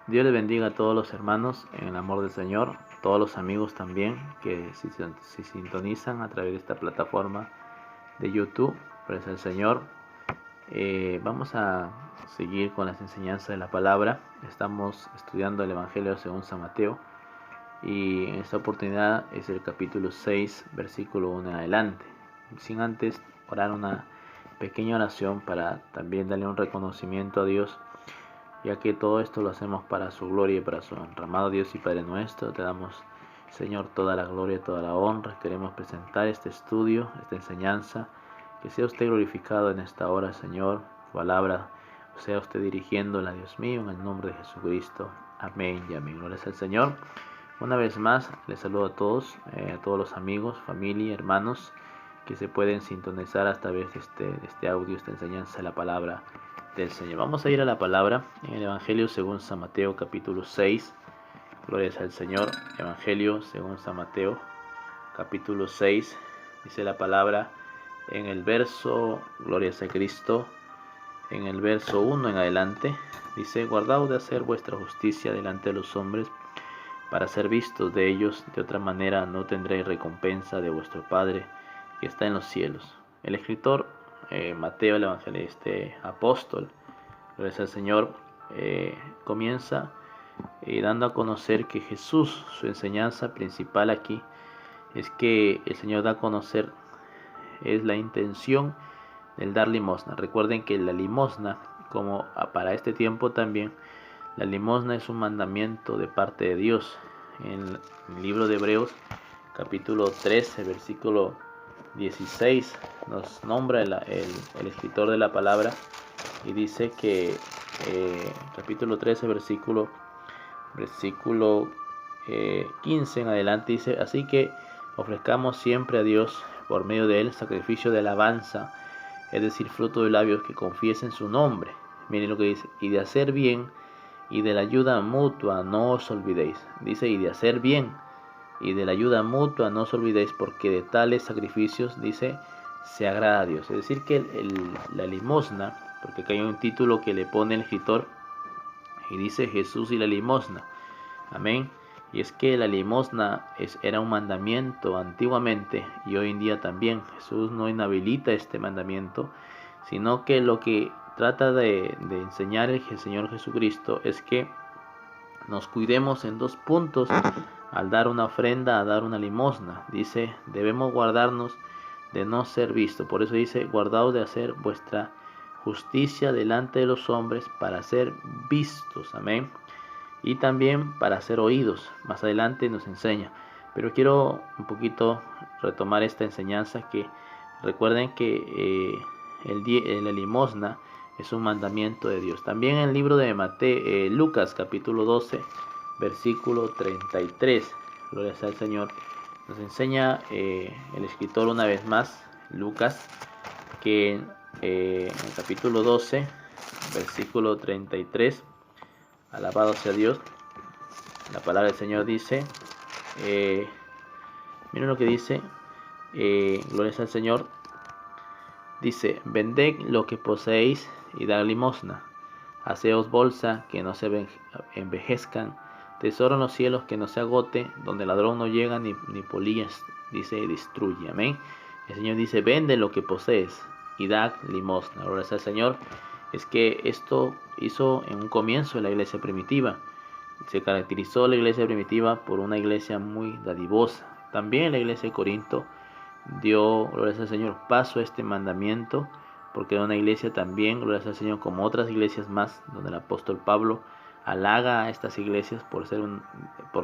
Dios les bendiga a todos los hermanos en el amor del Señor, todos los amigos también que si sintonizan a través de esta plataforma de YouTube. Pues el Señor. Vamos a seguir con las enseñanzas de la palabra. Estamos estudiando el Evangelio según San Mateo y en esta oportunidad es el capítulo 6, versículo 1 en adelante. Sin antes orar una pequeña oración para también darle un reconocimiento a Dios, ya que todo esto lo hacemos para su gloria y para su honra. Amado Dios y Padre nuestro, te damos, Señor, toda la gloria, toda la honra. Queremos presentar este estudio, esta enseñanza. Que sea usted glorificado en esta hora, Señor. Su palabra sea usted dirigiéndola, Dios mío, en el nombre de Jesucristo. Amén y amén. Gloria al Señor. Una vez más, les saludo a todos los amigos, familia, hermanos que se pueden sintonizar a través de este audio, esta enseñanza de la palabra del Señor. Vamos a ir a la palabra en el Evangelio según San Mateo, capítulo 6. Gloria al Señor. Evangelio según San Mateo, capítulo 6. Dice la palabra en el verso, gloria a Cristo, en el verso 1 en adelante. Dice: guardaos de hacer vuestra justicia delante de los hombres, para ser vistos de ellos, de otra manera no tendréis recompensa de vuestro Padre que está en los cielos. El escritor Mateo, el evangelista, apóstol, gracias al Señor, comienza dando a conocer que Jesús, su enseñanza principal aquí, es que el Señor da a conocer es la intención del dar limosna. Recuerden que la limosna, como para este tiempo también, la limosna es un mandamiento de parte de Dios. En el libro de Hebreos, capítulo 13, versículo 16, nos nombra el escritor de la palabra y dice que capítulo 13, versículo 15 en adelante, dice: así que ofrezcamos siempre a Dios por medio de él sacrificio de alabanza, es decir, fruto de labios que confiesen su nombre. Miren lo que dice: y de hacer bien y de la ayuda mutua no os olvidéis. Dice: y de hacer bien y de la ayuda mutua no os olvidéis, porque de tales sacrificios, dice, se agrada a Dios. Es decir, que la limosna, porque acá hay un título que le pone el escritor y dice: Jesús y la limosna. Amén. Y es que la limosna era un mandamiento antiguamente y hoy en día también. Jesús no inhabilita este mandamiento, sino que lo que trata de enseñar el Señor Jesucristo es que nos cuidemos en dos puntos al dar una ofrenda, a dar una limosna. Dice: debemos guardarnos de no ser vistos. Por eso dice: guardaos de hacer vuestra justicia delante de los hombres para ser vistos. Amén. Y también para ser oídos. Más adelante nos enseña. Pero quiero un poquito retomar esta enseñanza, que recuerden que la limosna es un mandamiento de Dios. También en el libro de Lucas capítulo 12, versículo 33. Gloria sea al Señor. Nos enseña el escritor una vez más, Lucas, que en el capítulo 12, versículo 33, alabado sea Dios, la palabra del Señor dice, miren lo que dice, gloria al Señor, dice: vended lo que poseéis y dad limosna, haceos bolsa que no se envejezcan, tesoro en los cielos que no se agote, donde el ladrón no llega ni polillas, dice, destruye. Amén. El Señor dice: vende lo que posees y da limosna. Gloria al Señor. Es que esto hizo en un comienzo de la iglesia primitiva. Se caracterizó la iglesia primitiva por una iglesia muy dadivosa. También la iglesia de Corinto dio, gloria al Señor, paso a este mandamiento, porque era una iglesia también, gloria al Señor, como otras iglesias más, donde el apóstol Pablo halaga a estas iglesias por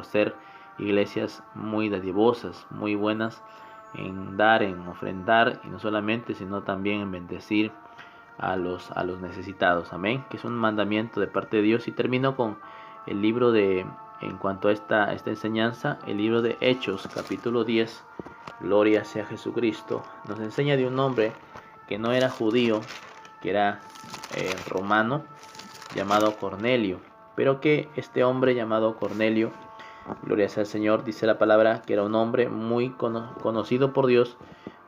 ser iglesias muy dadivosas, muy buenas en dar, en ofrendar, y no solamente, sino también en bendecir a los necesitados. Amén. Que es un mandamiento de parte de Dios. Y termino con el libro en cuanto a esta enseñanza, el libro de Hechos, capítulo 10, gloria sea Jesucristo, nos enseña de un hombre que no era judío, que era romano, llamado Cornelio, pero que este hombre llamado Cornelio, gloria sea al Señor, dice la palabra que era un hombre muy conocido por Dios,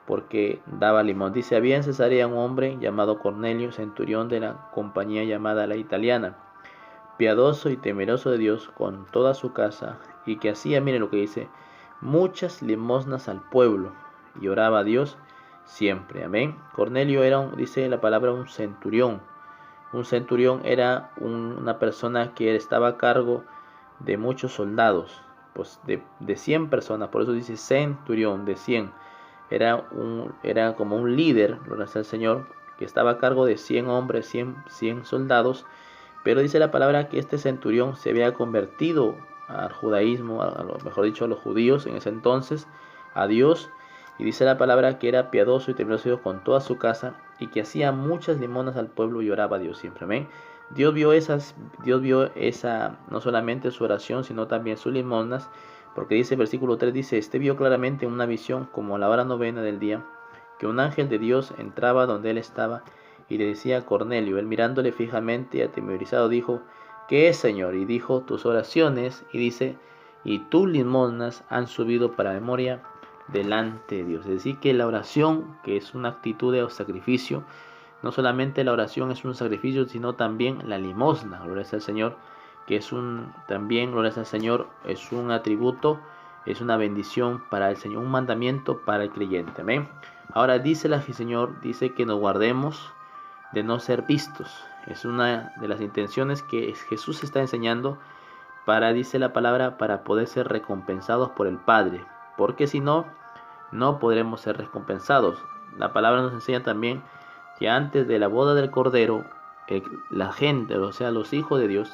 porque daba limón. Dice: había en Cesarea un hombre llamado Cornelio, centurión de la compañía llamada la Italiana, piadoso y temeroso de Dios con toda su casa, y que hacía, mire lo que dice, muchas limosnas al pueblo, y oraba a Dios siempre. Amén. Cornelio era, dice la palabra, un centurión. Un centurión era una persona que estaba a cargo de muchos soldados, pues de 100 personas, por eso dice centurión, de 100. Era como un líder, gloria al Señor, que estaba a cargo de 100 hombres, 100 soldados, pero dice la palabra que este centurión se había convertido al judaísmo, mejor dicho, a los judíos en ese entonces, a Dios, y dice la palabra que era piadoso y temeroso de Dios con toda su casa, y que hacía muchas limonas al pueblo y oraba a Dios siempre. Amén. Dios vio esa, no solamente su oración, sino también sus limonas, porque dice el versículo 3, dice, este vio claramente en una visión, como a la hora novena del día, que un ángel de Dios entraba donde él estaba, y le decía a Cornelio. Él mirándole fijamente y atemorizado dijo, ¿qué es, Señor? Y dijo, tus oraciones, y dice, y tus limosnas han subido para memoria delante de Dios. Es decir, que la oración, que es una actitud de sacrificio, no solamente la oración es un sacrificio, sino también la limosna, gloria al Señor, que es también, gloria al Señor, es un atributo, es una bendición para el Señor, un mandamiento para el creyente. Amén. Ahora dice el Señor, dice que nos guardemos de no ser vistos. Es una de las intenciones que Jesús está enseñando para, dice la palabra, para poder ser recompensados por el Padre, porque si no, no podremos ser recompensados. La palabra nos enseña también que antes de la boda del Cordero, la gente, o sea, los hijos de Dios,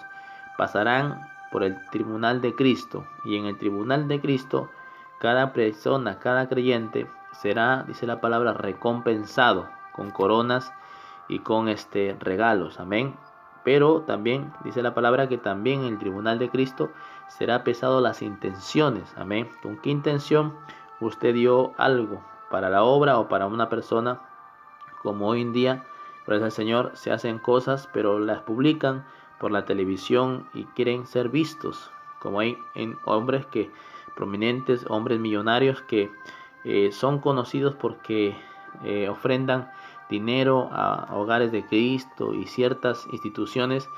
pasarán por el tribunal de Cristo, y en el tribunal de Cristo, cada persona, cada creyente será, dice la palabra, recompensado con coronas y con regalos. Amén. Pero también dice la palabra que también en el tribunal de Cristo será pesado las intenciones. Amén. ¿Con qué intención usted dio algo para la obra o para una persona? Como hoy en día, gracias al Señor, se hacen cosas, pero las publican por la televisión y quieren ser vistos. Como hay hombres prominentes, hombres millonarios que son conocidos porque ofrendan dinero a hogares de Cristo y ciertas instituciones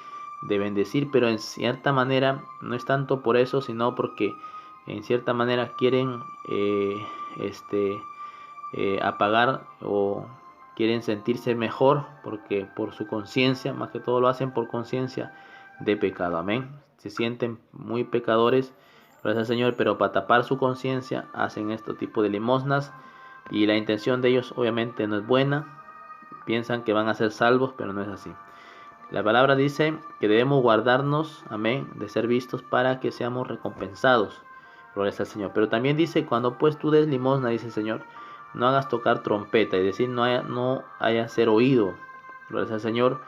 de bendecir, pero en cierta manera no es tanto por eso, sino porque en cierta manera quieren apagar o quieren sentirse mejor porque por su conciencia, más que todo lo hacen por conciencia de pecado. Amén. Se sienten muy pecadores, gracias al Señor, pero para tapar su conciencia hacen este tipo de limosnas, y la intención de ellos obviamente no es buena. Piensan que van a ser salvos, pero no es así. La palabra dice que debemos guardarnos, amén, de ser vistos para que seamos recompensados. Gloria al Señor. Pero también dice, cuando pues tú des limosna, dice el Señor, no hagas tocar trompeta, es decir, no haya ser oído. Gloria al Señor.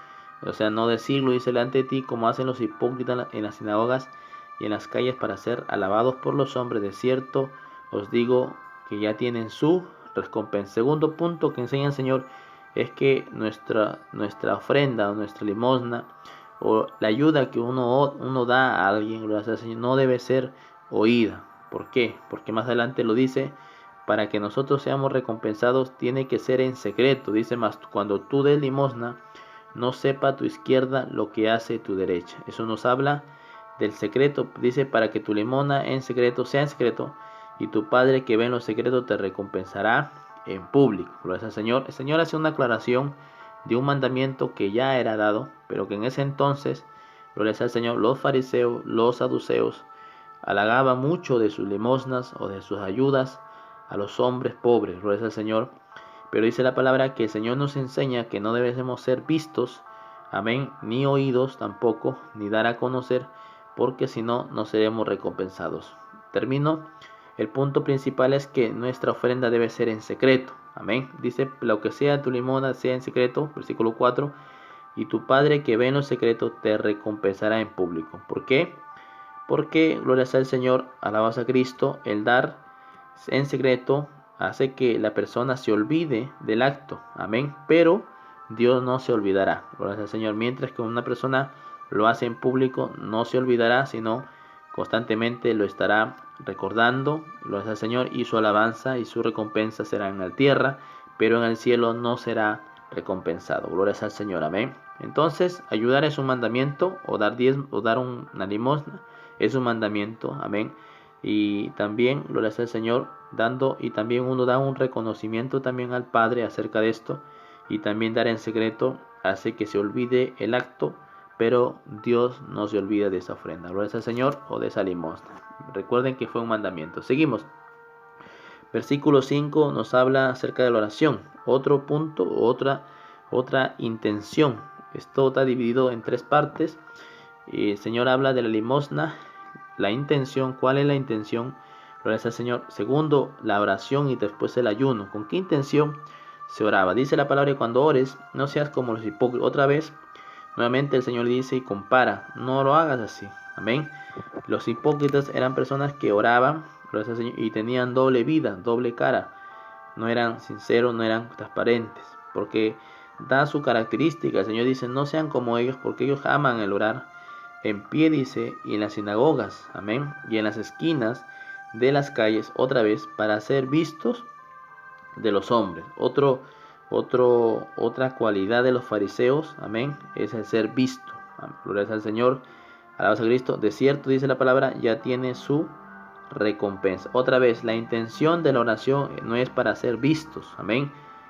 O sea, no decirlo, dice, delante de ti, como hacen los hipócritas en las sinagogas y en las calles para ser alabados por los hombres. De cierto os digo que ya tienen su recompensa. Segundo punto que enseña el Señor es que nuestra ofrenda o nuestra limosna o la ayuda que uno da a alguien, gloria al Señor, no debe ser oída. ¿Por qué? Porque más adelante lo dice, para que nosotros seamos recompensados tiene que ser en secreto. Dice más, cuando tú des limosna, no sepa tu izquierda lo que hace tu derecha. Eso nos habla del secreto. Dice, para que tu limosna en secreto sea en secreto, y tu Padre que ve en lo secreto te recompensará en público. Gloria al Señor. El Señor hace una aclaración de un mandamiento que ya era dado, pero que en ese entonces, gloria al Señor, los fariseos, los saduceos, halagaban mucho de sus limosnas o de sus ayudas a los hombres pobres. Gloria al Señor. Pero dice la palabra que el Señor nos enseña que no debemos ser vistos, amén, ni oídos tampoco, ni dar a conocer, porque si no, no seremos recompensados. Termino. El punto principal es que nuestra ofrenda debe ser en secreto. Amén. Dice, lo que sea tu limosna sea en secreto, versículo 4, y tu Padre que ve en lo secreto te recompensará en público. ¿Por qué? Porque, gloria sea al Señor, alabas a Cristo, el dar en secreto hace que la persona se olvide del acto. Amén. Pero Dios no se olvidará. Gloria sea al Señor. Mientras que una persona lo hace en público, no se olvidará, sino constantemente lo estará recordando, gloria al Señor, y su alabanza y su recompensa será en la tierra, pero en el cielo no será recompensado. Gloria al Señor, amén. Entonces, ayudar es un mandamiento, o dar una limosna es un mandamiento, amén. Y también, gloria al Señor, y también uno da un reconocimiento también al Padre acerca de esto, y también dar en secreto hace que se olvide el acto, pero Dios no se olvida de esa ofrenda, gloria al Señor, o de esa limosna. Recuerden que fue un mandamiento. Seguimos. Versículo 5 nos habla acerca de la oración. Otro punto, otra intención. Esto está dividido en 3 partes. El Señor habla de la limosna, la intención. ¿Cuál es la intención? Gloria al Señor. Segundo, la oración y después el ayuno. ¿Con qué intención se oraba? Dice la palabra que cuando ores, no seas como los hipócritas. Otra vez, nuevamente el Señor dice y compara. No lo hagas así. Amén. Los hipócritas eran personas que oraban y tenían doble vida, doble cara. No eran sinceros, no eran transparentes, porque da su característica. El Señor dice, no sean como ellos, porque ellos aman el orar en pie, dice, y en las sinagogas, amén, y en las esquinas de las calles, otra vez, para ser vistos de los hombres. Otra cualidad de los fariseos, amén, es el ser visto. Gloria al Señor, alabanza a Cristo. De cierto, dice la palabra, ya tiene su recompensa. Otra vez, la intención de la oración no es para ser vistos, amén.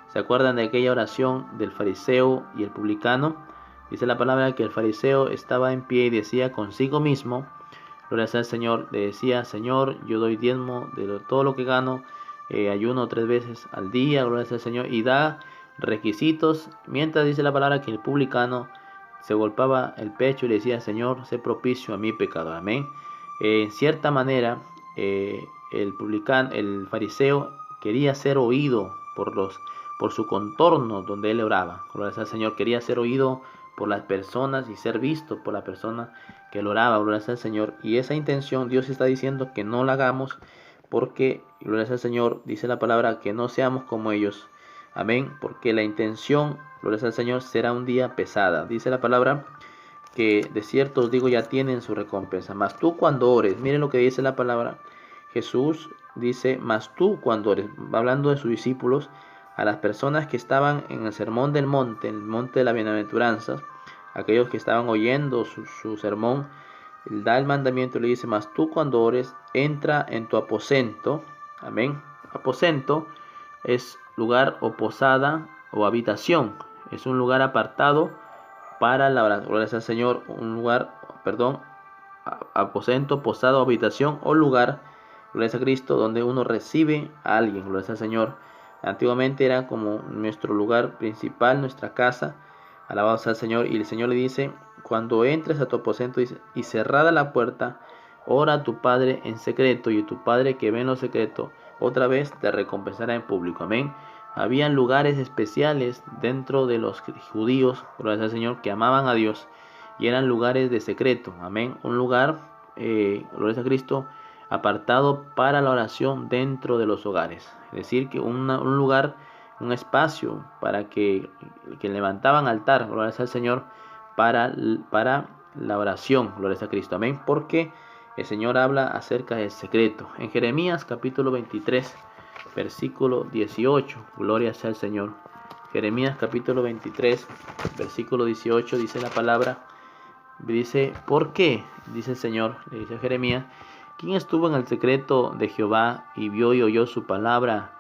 ¿Se acuerdan de aquella oración del fariseo y el publicano? Dice la palabra que el fariseo estaba en pie y decía consigo mismo, gloria al Señor, le decía, Señor, yo doy diezmo de todo lo que gano, ayuno 3 veces al día, gloria al Señor, y da requisitos, mientras dice la palabra que el publicano se golpeaba el pecho y le decía, Señor, sé propicio a mi pecador, amén. En cierta manera, el fariseo quería ser oído por su contorno donde él oraba. Gloria al Señor, quería ser oído por las personas y ser visto por la persona que lo oraba. Gloria al Señor. Y esa intención Dios está diciendo que no la hagamos porque, gloria al Señor, dice la palabra que no seamos como ellos. Amén. Porque la intención, gloria al Señor, será un día pesada. Dice la palabra que de cierto os digo ya tienen su recompensa. Mas tú cuando ores, miren lo que dice la palabra. Jesús dice, mas tú cuando ores, hablando de sus discípulos, a las personas que estaban en el sermón del monte, el monte de las bienaventuranzas, aquellos que estaban oyendo su sermón, da el mandamiento y le dice, mas tú cuando ores, entra en tu aposento, amén. Aposento es lugar o posada o habitación, es un lugar apartado para la oración. Gloria al Señor, aposento, posada o habitación o lugar, gloria a Cristo, donde uno recibe a alguien, gloria al Señor. Antiguamente era como nuestro lugar principal, nuestra casa, alabados al Señor, y el Señor le dice, cuando entres a tu aposento y cerrada la puerta, ora a tu Padre en secreto, y tu Padre que ve en lo secreto, otra vez te recompensará en público, amén. Habían lugares especiales dentro de los judíos, gloria al Señor, que amaban a Dios, y eran lugares de secreto, amén. Un lugar, gloria a Cristo, apartado para la oración dentro de los hogares. Es decir, que un lugar, un espacio para que levantaban altar, gloria al Señor, para la oración, gloria a Cristo, amén. Porque el Señor habla acerca del secreto. En Jeremías capítulo 23, versículo 18, gloria sea al Señor. Jeremías capítulo 23, versículo 18, dice la palabra, dice, ¿por qué? Dice el Señor, le dice a Jeremías, ¿quién estuvo en el secreto de Jehová y vio y oyó su palabra?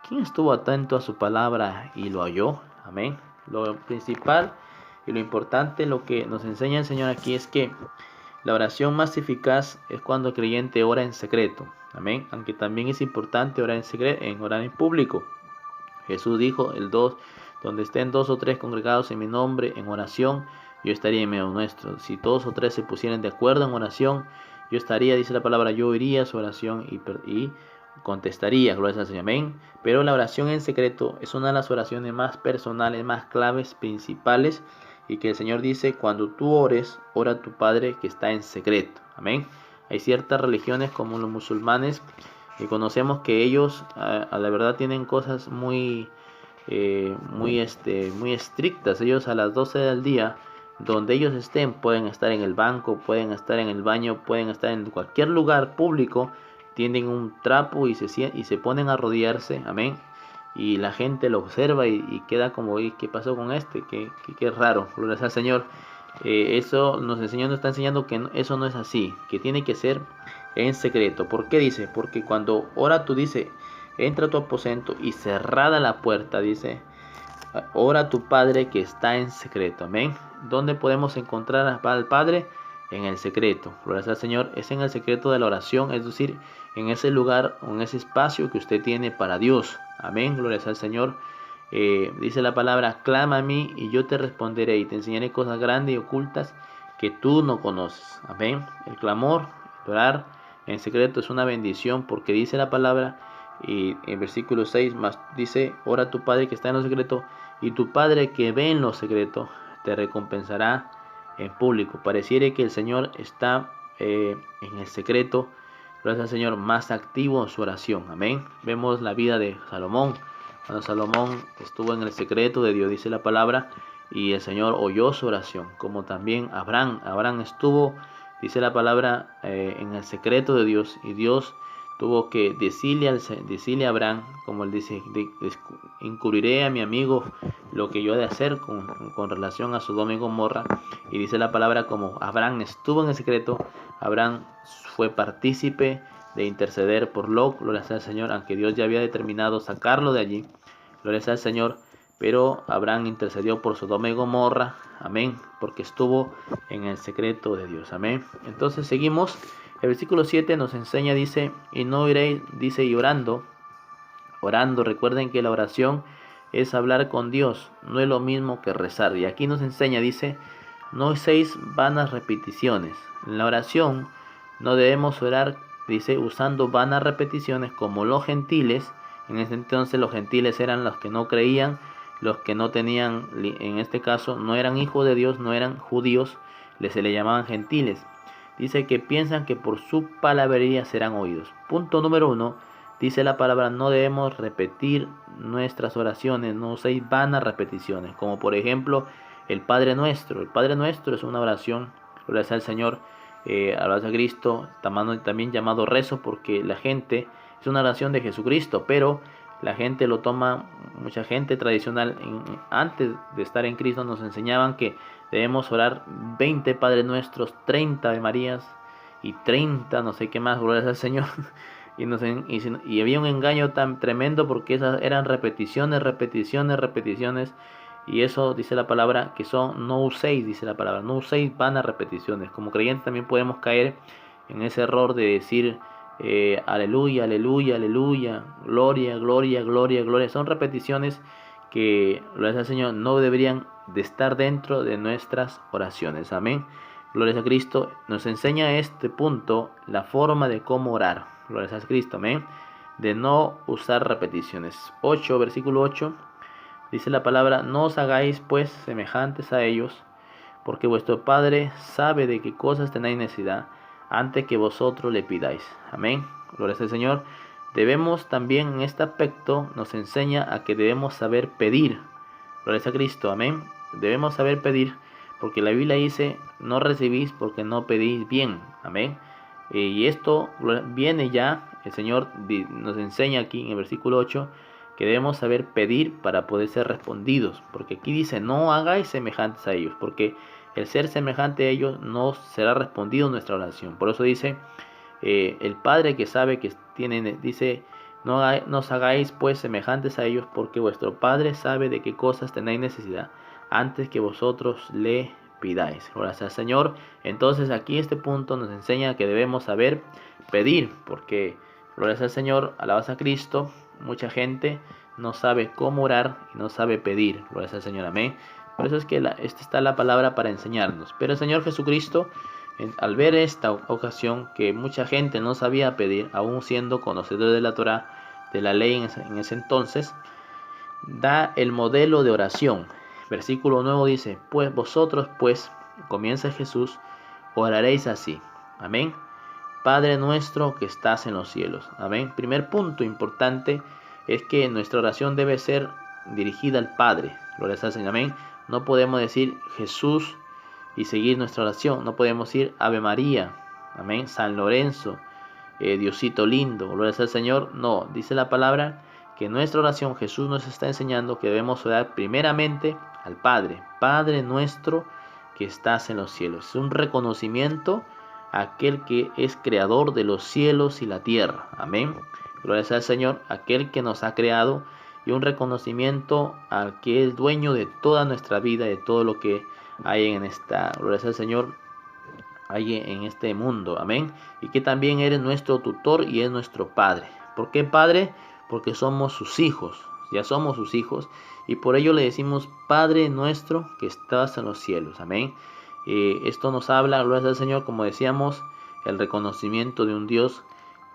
¿Quién estuvo atento a su palabra y lo oyó? Amén. Lo principal y lo importante, lo que nos enseña el Señor aquí es que la oración más eficaz es cuando el creyente ora en secreto. Amén. Aunque también es importante orar en secreto, orar en público. Jesús dijo, donde estén 2 o 3 congregados en mi nombre en oración, yo estaría en medio nuestro. Si 2 o 3 se pusieran de acuerdo en oración, yo estaría, dice la palabra, yo oiría su oración y contestaría, gloria al Señor, amén. Pero la oración en secreto es una de las oraciones más personales, más claves, principales, y que el Señor dice, cuando tú ores, ora a tu Padre que está en secreto, amén. Hay ciertas religiones como los musulmanes, y conocemos que ellos, a la verdad, tienen cosas muy estrictas. Ellos a las 12 del día, donde ellos estén, pueden estar en el banco, pueden estar en el baño, pueden estar en cualquier lugar público, tienen un trapo y se ponen a arrodillarse, amén, y la gente lo observa y queda como, ¿qué pasó con este? Qué raro, gloria al Señor. Eso nos está enseñando que eso no es así, que tiene que ser en secreto. ¿Por qué dice? Porque cuando ora tú dice, entra a tu aposento y cerrada la puerta, dice, ora a tu Padre que está en secreto. Amén. ¿Dónde podemos encontrar al Padre? En el secreto. Gloria al Señor. Es en el secreto de la oración, es decir, en ese lugar, en ese espacio que usted tiene para Dios. Amén. Gloria al Señor. Dice la palabra, clama a mí y yo te responderé y te enseñaré cosas grandes y ocultas que tú no conoces. Amén. El clamor, el orar en secreto es una bendición porque dice la palabra y en versículo 6 más dice, ora a tu Padre que está en lo secreto y tu Padre que ve en lo secreto te recompensará en público. Pareciera que el Señor está en el secreto, gracias al Señor, más activo en su oración. Amén. Vemos la vida de Salomón. Cuando Salomón estuvo en el secreto de Dios, dice la palabra, y el Señor oyó su oración, como también Abraham estuvo, dice la palabra, en el secreto de Dios, y Dios tuvo que decirle a Abraham, como él dice, encubriré a mi amigo lo que yo he de hacer con relación a Sodoma y Gomorra. Y dice la palabra, como Abraham estuvo en el secreto, Abraham fue partícipe de interceder por Lot, gloria sea al Señor, aunque Dios ya había determinado sacarlo de allí, gloria sea al Señor, pero Abraham intercedió por Sodoma y Gomorra, amén, porque estuvo en el secreto de Dios, amén. Entonces seguimos, el versículo 7 nos enseña, dice, y no iréis, dice, y orando, recuerden que la oración es hablar con Dios, no es lo mismo que rezar, y aquí nos enseña, dice, no uséis vanas repeticiones, en la oración no debemos orar, dice, usando vanas repeticiones como los gentiles. En ese entonces los gentiles eran los que no creían, los que no tenían, en este caso, no eran hijos de Dios, no eran judíos, se le llamaban gentiles. Dice que piensan que por su palabrería serán oídos. Punto número 1, dice la palabra, no debemos repetir nuestras oraciones, no uséis vanas repeticiones, como por ejemplo el Padre Nuestro. El Padre Nuestro es una oración, gloria sea al Señor, alabanza a Cristo, también llamado rezo, porque la gente, es una oración de Jesucristo, pero la gente lo toma, mucha gente tradicional, antes de estar en Cristo nos enseñaban que debemos orar 20 Padres Nuestros, 30 Ave Marías y 30 no sé qué más, gloria al Señor. Y había un engaño tan tremendo porque esas eran repeticiones, y eso dice la palabra que no uséis, dice la palabra, no uséis vanas repeticiones. Como creyentes también podemos caer en ese error de decir aleluya, aleluya, aleluya, gloria, gloria, gloria, gloria. Son repeticiones que, gloria al Señor, no deberían de estar dentro de nuestras oraciones. Amén. Gloria a Cristo. Nos enseña este punto la forma de cómo orar. Gloria a Cristo. Amén. De no usar repeticiones. 8, versículo 8. Dice la palabra, no os hagáis pues semejantes a ellos, porque vuestro Padre sabe de qué cosas tenéis necesidad, antes que vosotros le pidáis. Amén. Gloria al Señor. Debemos también en este aspecto, nos enseña a que debemos saber pedir. Gloria a Cristo. Amén. Debemos saber pedir, porque la Biblia dice, no recibís porque no pedís bien. Amén. Y esto viene ya, el Señor nos enseña aquí en el versículo 8, que debemos saber pedir para poder ser respondidos, porque aquí dice, no hagáis semejantes a ellos, porque el ser semejante a ellos no será respondido en nuestra oración. Por eso dice, el Padre que sabe que tienen, dice, no os hagáis pues semejantes a ellos, porque vuestro Padre sabe de qué cosas tenéis necesidad, antes que vosotros le pidáis. Gracias al Señor. Entonces aquí este punto nos enseña que debemos saber pedir, porque gloria al Señor, alabanza a Cristo. Mucha gente no sabe cómo orar y no sabe pedir. Gloria al Señor, amén. Por eso es que esta está la palabra para enseñarnos. Pero el Señor Jesucristo, al ver esta ocasión que mucha gente no sabía pedir, aún siendo conocedor de la Torá, de la ley en ese entonces, da el modelo de oración. Versículo 9 dice, pues vosotros, pues, comienza Jesús, oraréis así. Amén. Padre nuestro que estás en los cielos. Amén. Primer punto importante es que nuestra oración debe ser dirigida al Padre. Gloria al Señor. Amén. No podemos decir Jesús y seguir nuestra oración. No podemos decir Ave María. Amén. San Lorenzo. Diosito lindo. Gloria al Señor. No. Dice la palabra que en nuestra oración Jesús nos está enseñando que debemos orar primeramente al Padre. Padre nuestro que estás en los cielos. Es un reconocimiento a aquel que es creador de los cielos y la tierra. Amén. Gloria sea al Señor, aquel que nos ha creado, y un reconocimiento al que es dueño de toda nuestra vida, de todo lo que hay en esta, gloria sea al Señor, hay en este mundo. Amén. Y que también eres nuestro tutor y es nuestro Padre. ¿Por qué Padre? Porque somos sus hijos. Ya somos sus hijos. Y por ello le decimos Padre nuestro que estás en los cielos. Amén. Esto nos habla, gloria al Señor, como decíamos, el reconocimiento de un Dios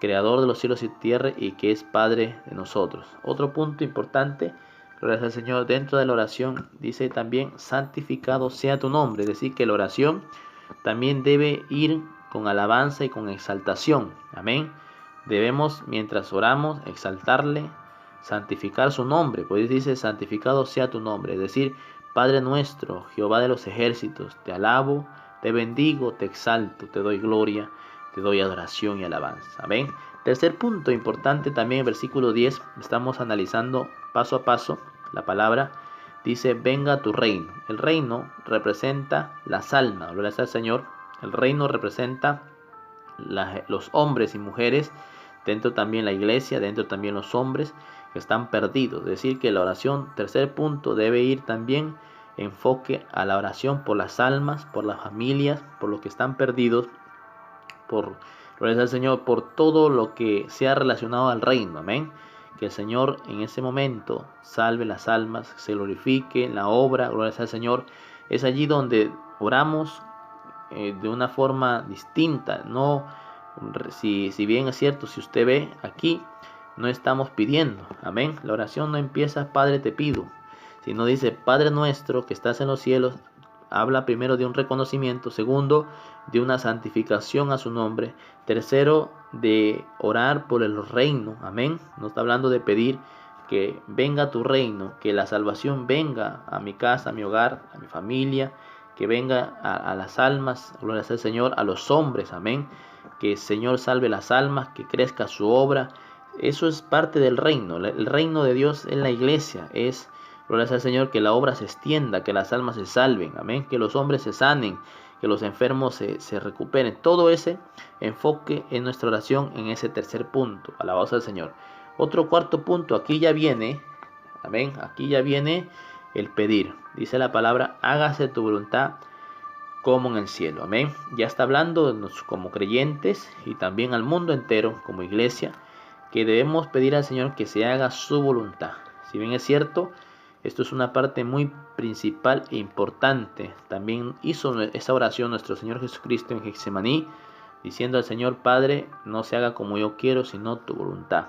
creador de los cielos y tierra y que es Padre de nosotros. Otro punto importante, gloria al Señor, dentro de la oración dice también santificado sea tu nombre. Es decir, que la oración también debe ir con alabanza y con exaltación. Amén. Debemos, mientras oramos, exaltarle, santificar su nombre. Pues dice, santificado sea tu nombre. Es decir, Padre nuestro, Jehová de los ejércitos, te alabo, te bendigo, te exalto, te doy gloria, te doy adoración y alabanza. Amén. Tercer punto importante también, versículo 10, estamos analizando paso a paso la palabra. Dice, venga tu reino. El reino representa las almas, gloria al Señor. El reino representa los hombres y mujeres, dentro también la iglesia, dentro también los hombres que están perdidos. Es decir, que la oración, tercer punto, debe ir también enfoque a la oración por las almas, por las familias, por los que están perdidos, gloria al Señor, por todo lo que sea relacionado al reino. Amén. Que el Señor en ese momento salve las almas, se glorifique la obra, gloria al Señor. Es allí donde oramos de una forma distinta. No, si bien es cierto, si usted ve aquí, no estamos pidiendo. Amén. La oración no empieza, Padre te pido, sino dice, Padre nuestro que estás en los cielos. Habla primero de un reconocimiento, segundo de una santificación a su nombre, tercero de orar por el reino. Amén. No está hablando de pedir que venga tu reino, que la salvación venga a mi casa, a mi hogar, a mi familia, que venga a las almas, gloria al Señor, a los hombres. Amén. Que el Señor salve las almas, que crezca su obra. Eso es parte del reino. El reino de Dios en la iglesia es, gloria al Señor, que la obra se extienda, que las almas se salven. Amén. Que los hombres se sanen, que los enfermos se recuperen. Todo ese enfoque en nuestra oración en ese tercer punto. Alabados al Señor. Otro cuarto punto, aquí ya viene, amén, aquí ya viene el pedir. Dice la palabra, hágase tu voluntad como en el cielo. Amén. Ya está hablando como creyentes y también al mundo entero como iglesia, que debemos pedir al Señor que se haga su voluntad. Si bien es cierto, esto es una parte muy principal e importante. También hizo esa oración nuestro Señor Jesucristo en Getsemaní, diciendo al Señor, Padre, no se haga como yo quiero, sino tu voluntad.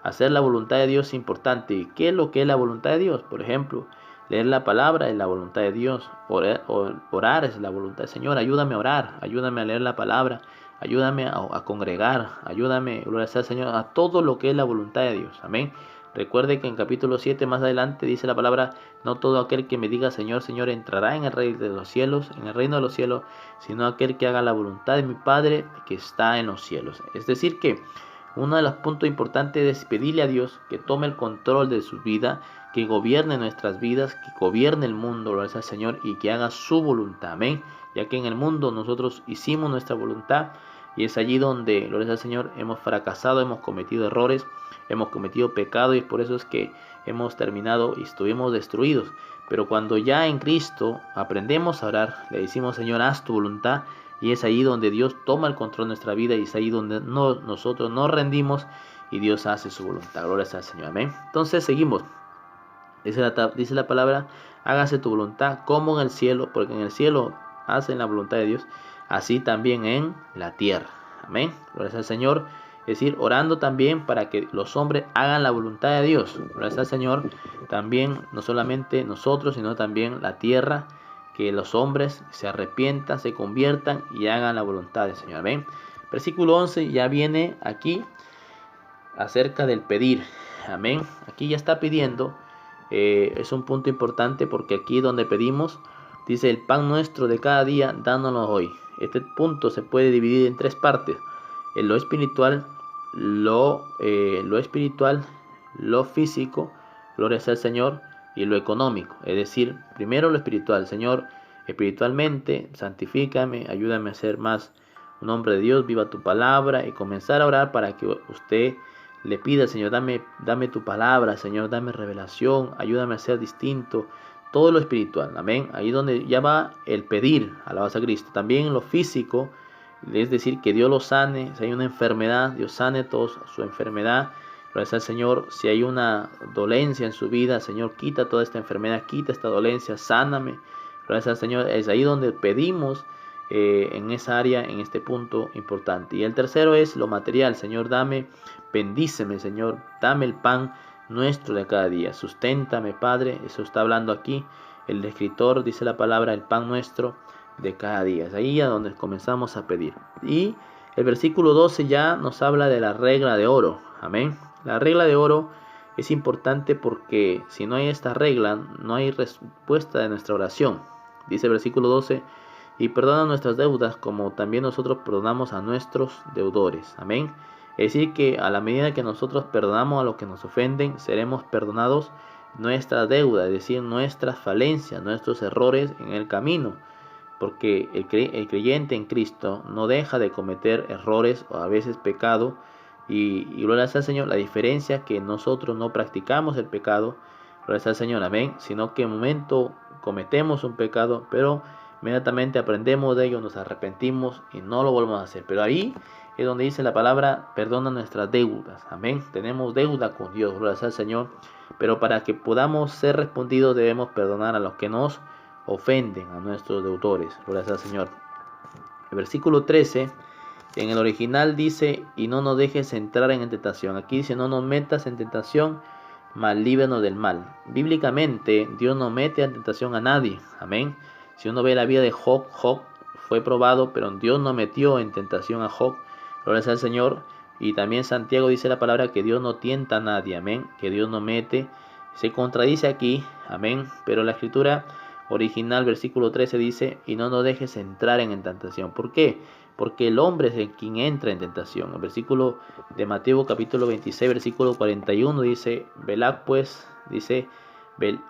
Hacer la voluntad de Dios es importante. ¿Y qué es lo que es la voluntad de Dios? Por ejemplo, leer la palabra es la voluntad de Dios. Orar es la voluntad del Señor. Ayúdame a orar, ayúdame a leer la palabra, ayúdame a congregar, ayúdame, gloria sea al Señor, a todo lo que es la voluntad de Dios. Amén. Recuerde que en capítulo 7 más adelante dice la palabra, no todo aquel que me diga Señor, Señor entrará en el reino de los cielos, en el reino de los cielos, sino aquel que haga la voluntad de mi Padre que está en los cielos. Es decir que uno de los puntos importantes es pedirle a Dios que tome el control de su vida, que gobierne nuestras vidas, que gobierne el mundo, gloria al Señor, y que haga su voluntad. Amén. Ya que en el mundo nosotros hicimos nuestra voluntad y es allí donde, gloria al Señor, hemos fracasado, hemos cometido errores, hemos cometido pecado y por eso es que hemos terminado y estuvimos destruidos. Pero cuando ya en Cristo aprendemos a orar, le decimos, Señor, haz tu voluntad, y es ahí donde Dios toma el control de nuestra vida y es ahí donde nosotros nos rendimos y Dios hace su voluntad. Gloria al Señor. Amén. Entonces seguimos. Dice la palabra, hágase tu voluntad como en el cielo, porque en el cielo hacen la voluntad de Dios, así también en la tierra. Amén. Gloria al Señor. Es decir, orando también para que los hombres hagan la voluntad de Dios. Gloria al Señor. También, no solamente nosotros, sino también la tierra, que los hombres se arrepientan, se conviertan y hagan la voluntad del Señor. Amén. Versículo 11 ya viene aquí acerca del pedir. Amén. Aquí ya está pidiendo. Es un punto importante porque aquí donde pedimos, dice el pan nuestro de cada día, dánoslo hoy. Este punto se puede dividir en tres partes. En lo espiritual, lo espiritual, lo físico, gloria sea al Señor, y lo económico. Es decir, primero lo espiritual. Señor, espiritualmente, santifícame, ayúdame a ser más un hombre de Dios, viva tu palabra, y comenzar a orar para que usted le pida, Señor, dame tu palabra, Señor, dame revelación, ayúdame a ser distinto. Todo lo espiritual, amén. Ahí donde ya va el pedir, alabanza a Cristo. También lo físico, es decir, que Dios lo sane. Si hay una enfermedad, Dios sane toda su enfermedad. Gracias al Señor. Si hay una dolencia en su vida, Señor, quita toda esta enfermedad, quita esta dolencia, sáname. Gracias al Señor. Es ahí donde pedimos en esa área, en este punto importante. Y el tercero es lo material. Señor, bendíceme, Señor, dame el pan nuestro de cada día. Susténtame, Padre. Eso está hablando aquí. El escritor dice la palabra, el pan nuestro de cada día. Es ahí a donde comenzamos a pedir. Y el versículo 12 ya nos habla de la regla de oro. Amén. La regla de oro es importante porque si no hay esta regla, no hay respuesta de nuestra oración. Dice el versículo 12, y perdona nuestras deudas como también nosotros perdonamos a nuestros deudores. Amén. Es decir, que a la medida que nosotros perdonamos a los que nos ofenden, seremos perdonados nuestra deuda, es decir, nuestras falencias, nuestros errores en el camino. Porque el creyente en Cristo no deja de cometer errores o a veces pecado. Y gloria al Señor, la diferencia es que nosotros no practicamos el pecado, gloria al Señor, amén, sino que en un momento cometemos un pecado, pero inmediatamente aprendemos de ello, nos arrepentimos y no lo volvemos a hacer. Pero ahí es donde dice la palabra, perdona nuestras deudas, amén. Tenemos deuda con Dios, gloria al Señor, pero para que podamos ser respondidos debemos perdonar a los que nos ofenden, a nuestros deudores, gloria al Señor. El versículo 13 en el original dice, y no nos dejes entrar en tentación. Aquí dice, no nos metas en tentación, mas líbranos del mal. Bíblicamente, Dios no mete en tentación a nadie. Amén. Si uno ve la vida de Job, Job fue probado, pero Dios no metió en tentación a Job. Gloria sea al Señor. Y también Santiago dice la palabra que Dios no tienta a nadie. Amén. Que Dios no mete. Se contradice aquí. Amén. Pero la escritura original, versículo 13 dice, y no nos dejes entrar en tentación. ¿Por qué? Porque el hombre es el quien entra en tentación. El versículo de Mateo capítulo 26, versículo 41 dice, velad pues, dice,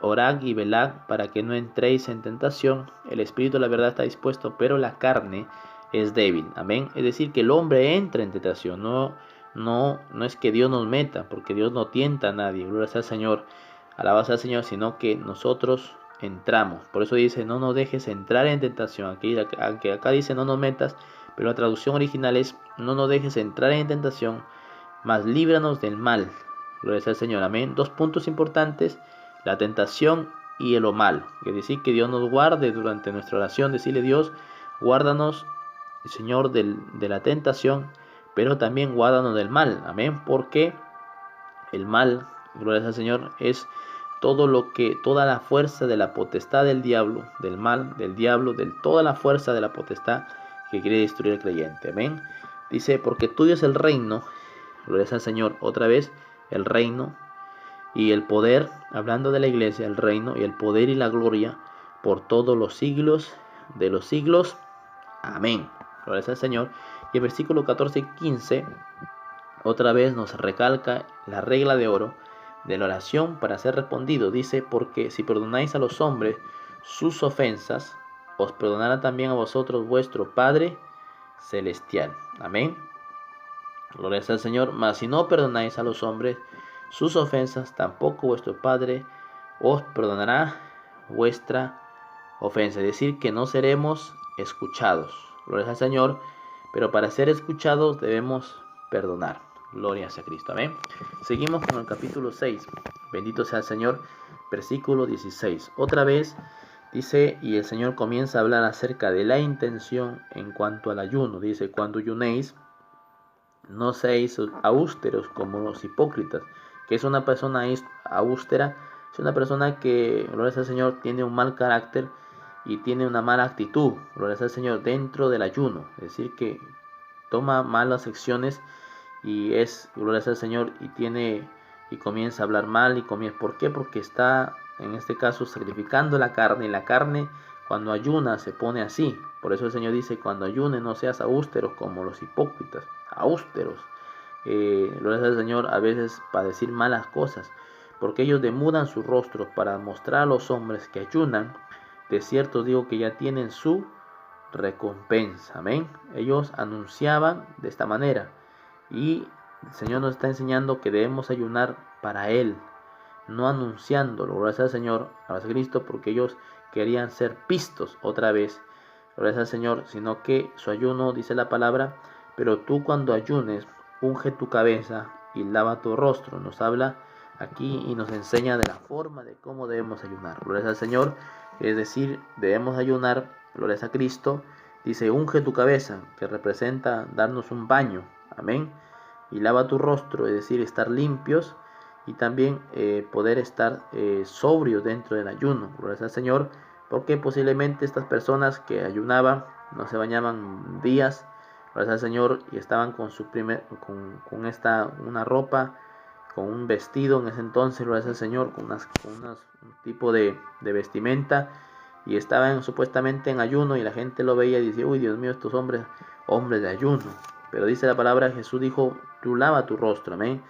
orad y velad para que no entréis en tentación. El espíritu de la verdad está dispuesto, pero la carne es débil. Amén. Es decir, que el hombre entra en tentación. No es que Dios nos meta, porque Dios no tienta a nadie. Gloria sea al Señor. Alabanza al Señor, sino que nosotros entramos. Por eso dice, no nos dejes entrar en tentación. Aunque acá dice, no nos metas, pero la traducción original es, no nos dejes entrar en tentación, mas líbranos del mal. Gloria sea al Señor. Amén. Dos puntos importantes, la tentación y lo malo. Es decir, que Dios nos guarde durante nuestra oración. Decirle, Dios, guárdanos, Señor, de la tentación, pero también guárdanos del mal. Amén. Porque el mal, gloria sea al Señor, es toda la fuerza de la potestad del diablo, del mal, del diablo, toda la fuerza de la potestad que quiere destruir al creyente. Amén. Dice, porque tuyo es el reino, gloria al Señor, otra vez, el reino y el poder, hablando de la iglesia, el reino y el poder y la gloria por todos los siglos de los siglos. Amén. Gloria al Señor. Y el versículo 14 y 15, otra vez nos recalca la regla de oro de la oración para ser respondido. Dice, porque si perdonáis a los hombres sus ofensas, os perdonará también a vosotros vuestro Padre celestial. Amén. Gloria al Señor. Mas si no perdonáis a los hombres sus ofensas, tampoco vuestro Padre os perdonará vuestra ofensa. Es decir, que no seremos escuchados. Gloria al Señor. Pero para ser escuchados debemos perdonar. Gloria a Cristo. Amén. Seguimos con el capítulo 6. Bendito sea el Señor. Versículo 16. Otra vez dice, y el Señor comienza a hablar acerca de la intención en cuanto al ayuno. Dice, cuando ayunéis, no seáis austeros como los hipócritas. Que es una persona austera? Es una persona que, gloria al Señor, tiene un mal carácter y tiene una mala actitud, gloria al Señor, dentro del ayuno. Es decir, que toma malas acciones y es, gloria al Señor, y comienza a hablar mal y comienza. ¿Por qué? Porque está, en este caso, sacrificando la carne, y la carne cuando ayuna se pone así. Por eso el Señor dice, cuando ayune no seas austeros como los hipócritas, austeros. gloria al Señor, a veces para decir malas cosas, porque ellos demudan sus rostros para mostrar a los hombres que ayunan. De cierto digo que ya tienen su recompensa. Amén. Ellos anunciaban de esta manera, y el Señor nos está enseñando que debemos ayunar para Él, no anunciándolo. Gracias al Señor, gracias a Cristo, porque ellos querían ser vistos otra vez. Gracias al Señor, sino que su ayuno, dice la palabra, pero tú cuando ayunes, unge tu cabeza y lava tu rostro. Nos habla aquí y nos enseña de la forma de cómo debemos ayunar. Gracias al Señor, es decir, debemos ayunar, gloria a Cristo. Dice, unge tu cabeza, que representa darnos un baño. Amén. Y lava tu rostro, es decir, estar limpios, y también poder estar sobrios dentro del ayuno. Gloria al Señor, porque posiblemente estas personas que ayunaban no se bañaban días, gracias al Señor, y estaban con su una ropa, con un vestido en ese entonces, gracias al Señor, con un tipo de vestimenta, y estaban supuestamente en ayuno, y la gente lo veía y decía, uy, Dios mío, estos hombres de ayuno. Pero dice la palabra, Jesús dijo, tú lava tu rostro, amén.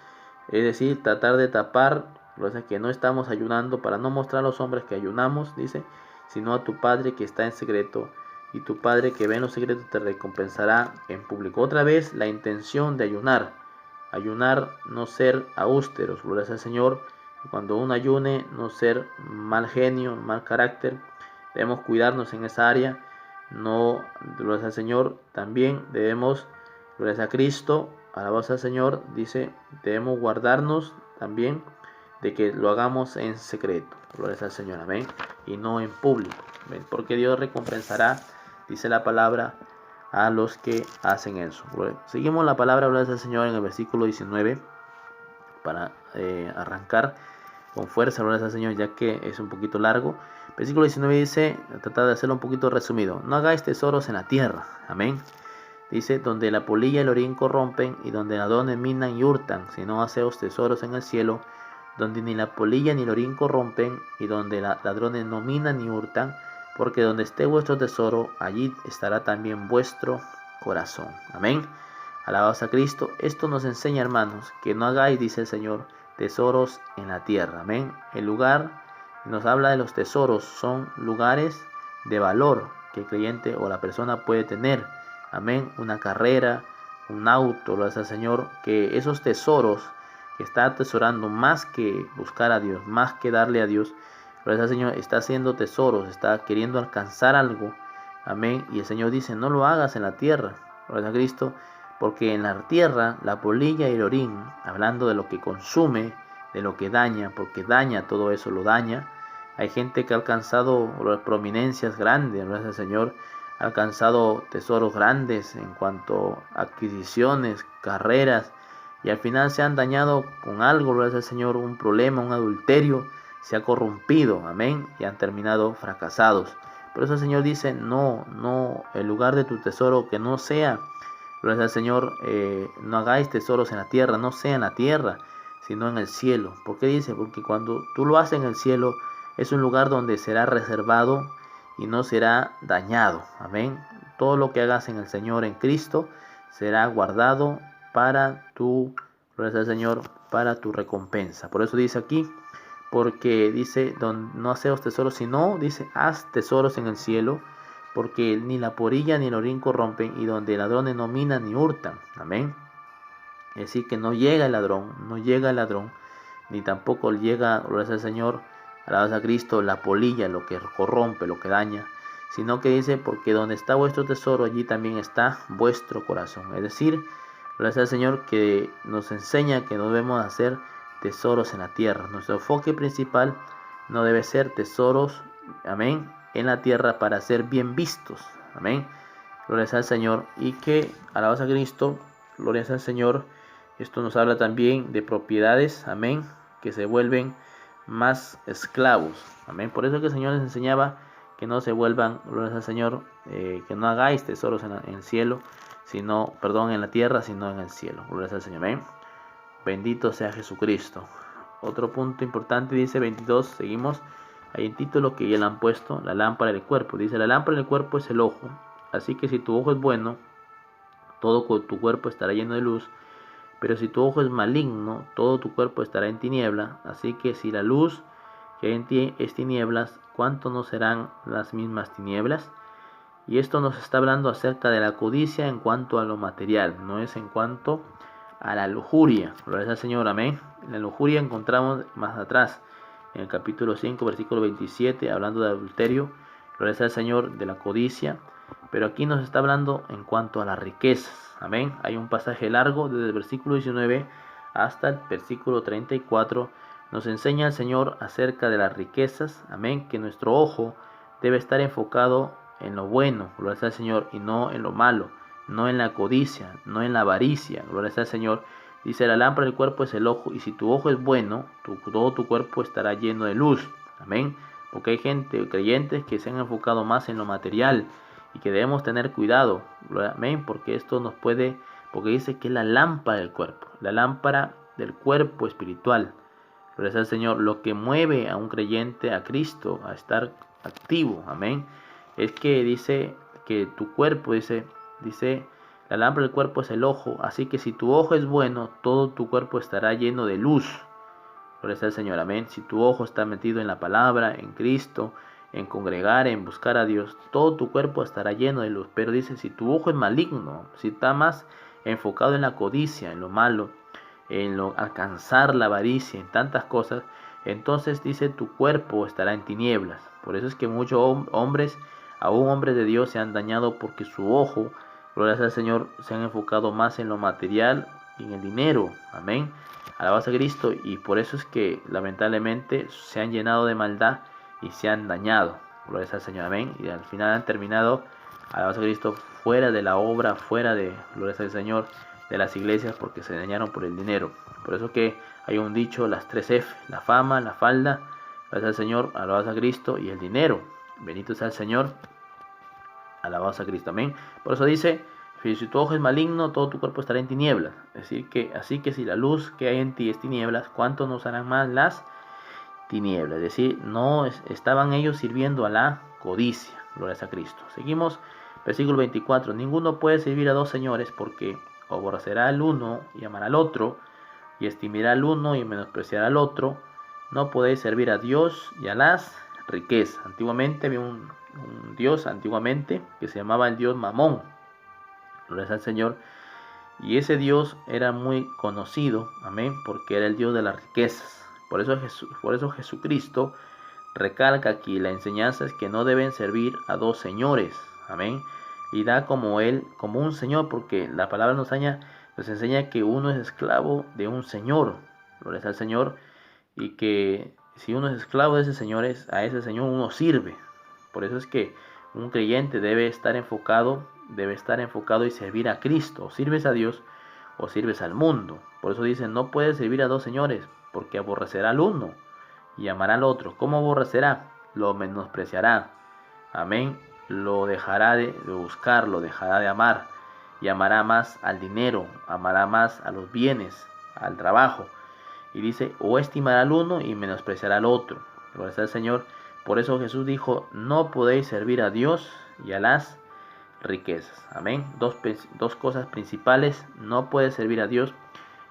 Es decir, tratar de tapar, o sea, que no estamos ayunando para no mostrar a los hombres que ayunamos, dice, sino a tu Padre que está en secreto, y tu Padre que ve en los secretos te recompensará en público. Otra vez la intención de ayunar, no ser austeros, gloria al Señor. Cuando uno ayune, no ser mal genio, mal carácter, debemos cuidarnos en esa área, no, gloria al Señor. También debemos, gloria a Cristo, alabados al Señor, dice, debemos guardarnos también de que lo hagamos en secreto, gloria al Señor, amén, y no en público, amén, porque Dios recompensará, dice la palabra, a los que hacen eso. Seguimos la palabra, gloria al Señor, en el versículo 19, para arrancar con fuerza, gloria al Señor, ya que es un poquito largo. Versículo 19 dice, tratar de hacerlo un poquito resumido, no hagáis tesoros en la tierra, amén. Dice, donde la polilla y el orín corrompen, y donde ladrones minan y hurtan, sino haceos tesoros en el cielo, donde ni la polilla ni el orín corrompen, y donde ladrones no minan ni hurtan, porque donde esté vuestro tesoro, allí estará también vuestro corazón. Amén. Alabados a Cristo. Esto nos enseña, hermanos, que no hagáis, dice el Señor, tesoros en la tierra. Amén. El lugar, nos habla de los tesoros, son lugares de valor que el creyente o la persona puede tener. Amén, una carrera, un auto, gracias al Señor, que esos tesoros que está atesorando, más que buscar a Dios, más que darle a Dios, gracias al Señor, está haciendo tesoros, está queriendo alcanzar algo, amén, y el Señor dice, no lo hagas en la tierra, gracias a Cristo, porque en la tierra, la polilla y el orín, hablando de lo que consume, de lo que daña, porque daña, todo eso lo daña. Hay gente que ha alcanzado prominencias grandes, gracias al Señor, ha alcanzado tesoros grandes en cuanto a adquisiciones, carreras, y al final se han dañado con algo, gracias al Señor, un problema, un adulterio, se ha corrompido, amén, y han terminado fracasados. Por eso el Señor dice, no, el lugar de tu tesoro que no sea, gracias al Señor, no hagáis tesoros en la tierra, no sea en la tierra, sino en el cielo. ¿Por qué dice? Porque cuando tú lo haces en el cielo, es un lugar donde será reservado y no será dañado. Amén. Todo lo que hagas en el Señor, en Cristo, será guardado para tu, gracias al Señor, para tu recompensa. Por eso dice aquí, porque dice, no haceos tesoros, sino, dice, haz tesoros en el cielo, porque ni la polilla ni el orín corrompen, y donde ladrones no minan ni hurtan. Amén. Es decir, que no llega el ladrón, ni tampoco llega, gracias al Señor, alabados a Cristo, la polilla, lo que corrompe, lo que daña, sino que dice, porque donde está vuestro tesoro, allí también está vuestro corazón. Es decir, gracias al Señor, que nos enseña que no debemos hacer tesoros en la tierra. Nuestro enfoque principal no debe ser tesoros, amén, en la tierra para ser bien vistos, amén. Gloria al Señor, y que, alabados a Cristo, gloria al Señor. Esto nos habla también de propiedades, amén, que se vuelven más esclavos, amén. Por eso que el Señor les enseñaba que no se vuelvan, gloria al Señor, que no hagáis tesoros en el cielo, sino, perdón, en la tierra, sino en el cielo. Gloria al Señor, amén. Bendito sea Jesucristo. Otro punto importante, dice 22, seguimos. Hay un título que ya le han puesto, la lámpara del cuerpo. Dice, la lámpara del cuerpo es el ojo. Así que si tu ojo es bueno, todo tu cuerpo estará lleno de luz. Pero si tu ojo es maligno, todo tu cuerpo estará en tiniebla. Así que si la luz que hay en ti es tinieblas, ¿cuánto no serán las mismas tinieblas? Y esto nos está hablando acerca de la codicia en cuanto a lo material, no es en cuanto a la lujuria. Gloria al Señor, amén. La lujuria encontramos más atrás, en el capítulo 5, versículo 27, hablando de adulterio. Gloria al Señor, de la codicia. Pero aquí nos está hablando en cuanto a las riquezas, amén. Hay un pasaje largo desde el versículo 19 hasta el versículo 34. Nos enseña el Señor acerca de las riquezas, amén, que nuestro ojo debe estar enfocado en lo bueno, gloria al Señor, y no en lo malo, no en la codicia, no en la avaricia, gloria al Señor. Dice, la lámpara del cuerpo es el ojo, y si tu ojo es bueno, todo tu cuerpo estará lleno de luz, amén. Porque hay gente, creyentes, que se han enfocado más en lo material, y que debemos tener cuidado, amén, porque esto nos puede, porque dice que es la lámpara del cuerpo, la lámpara del cuerpo espiritual. Gloria al Señor. Lo que mueve a un creyente a Cristo a estar activo, amén, es que dice que tu cuerpo, dice, la lámpara del cuerpo es el ojo, así que si tu ojo es bueno, todo tu cuerpo estará lleno de luz. Gloria al Señor, amén. Si tu ojo está metido en la palabra, en Cristo, en congregar, en buscar a Dios, todo tu cuerpo estará lleno de luz. Pero dice, si tu ojo es maligno, si está más enfocado en la codicia, en lo malo, en lo alcanzar la avaricia, en tantas cosas, entonces dice, tu cuerpo estará en tinieblas. Por eso es que muchos hombres, aún hombres de Dios, se han dañado porque su ojo, gloria al Señor, se han enfocado más en lo material y en el dinero, amén. Alabanza a Cristo, y por eso es que lamentablemente se han llenado de maldad y se han dañado, gloria al Señor, amén. Y al final han terminado, alabanza a Cristo, fuera de la obra, fuera de, gloria al Señor, de las iglesias, porque se dañaron por el dinero. Por eso que hay un dicho, las 3 F, la fama, la falda, gracias al Señor, alabanza a Cristo, y el dinero. Bendito sea el Señor, alabanza a Cristo, amén. Por eso dice, si tu ojo es maligno, todo tu cuerpo estará en tinieblas. Así que si la luz que hay en ti es tinieblas, ¿cuánto nos harán más las tinieblas? Es decir, no estaban ellos sirviendo a la codicia. Gloria a Cristo. Seguimos, versículo 24. Ninguno puede servir a 2 señores, porque o aborrecerá al uno y amará al otro, y estimará al uno y menospreciará al otro. No podéis servir a Dios y a las riquezas. Antiguamente había un dios antiguamente que se llamaba el dios Mamón. Gloria al Señor. Y ese dios era muy conocido, amén, porque era el dios de las riquezas. Por eso Jesucristo recalca aquí la enseñanza es que no deben servir a 2 señores, amén. Y da como él, como un señor, porque la palabra nos enseña que uno es esclavo de un señor, gloria al Señor, y que si uno es esclavo de ese señor, a ese señor uno sirve. Por eso es que un creyente debe estar enfocado y servir a Cristo. O sirves a Dios o sirves al mundo. Por eso dicen, no puedes servir a 2 señores, porque aborrecerá al uno y amará al otro. ¿Cómo aborrecerá? Lo menospreciará, amén. Lo dejará de buscar, lo dejará de amar, y amará más al dinero, amará más a los bienes, al trabajo. Y dice, o estimará al uno y menospreciará al otro. Gloria al Señor. Por eso Jesús dijo, no podéis servir a Dios y a las riquezas, amén. Dos cosas principales, no puedes servir a Dios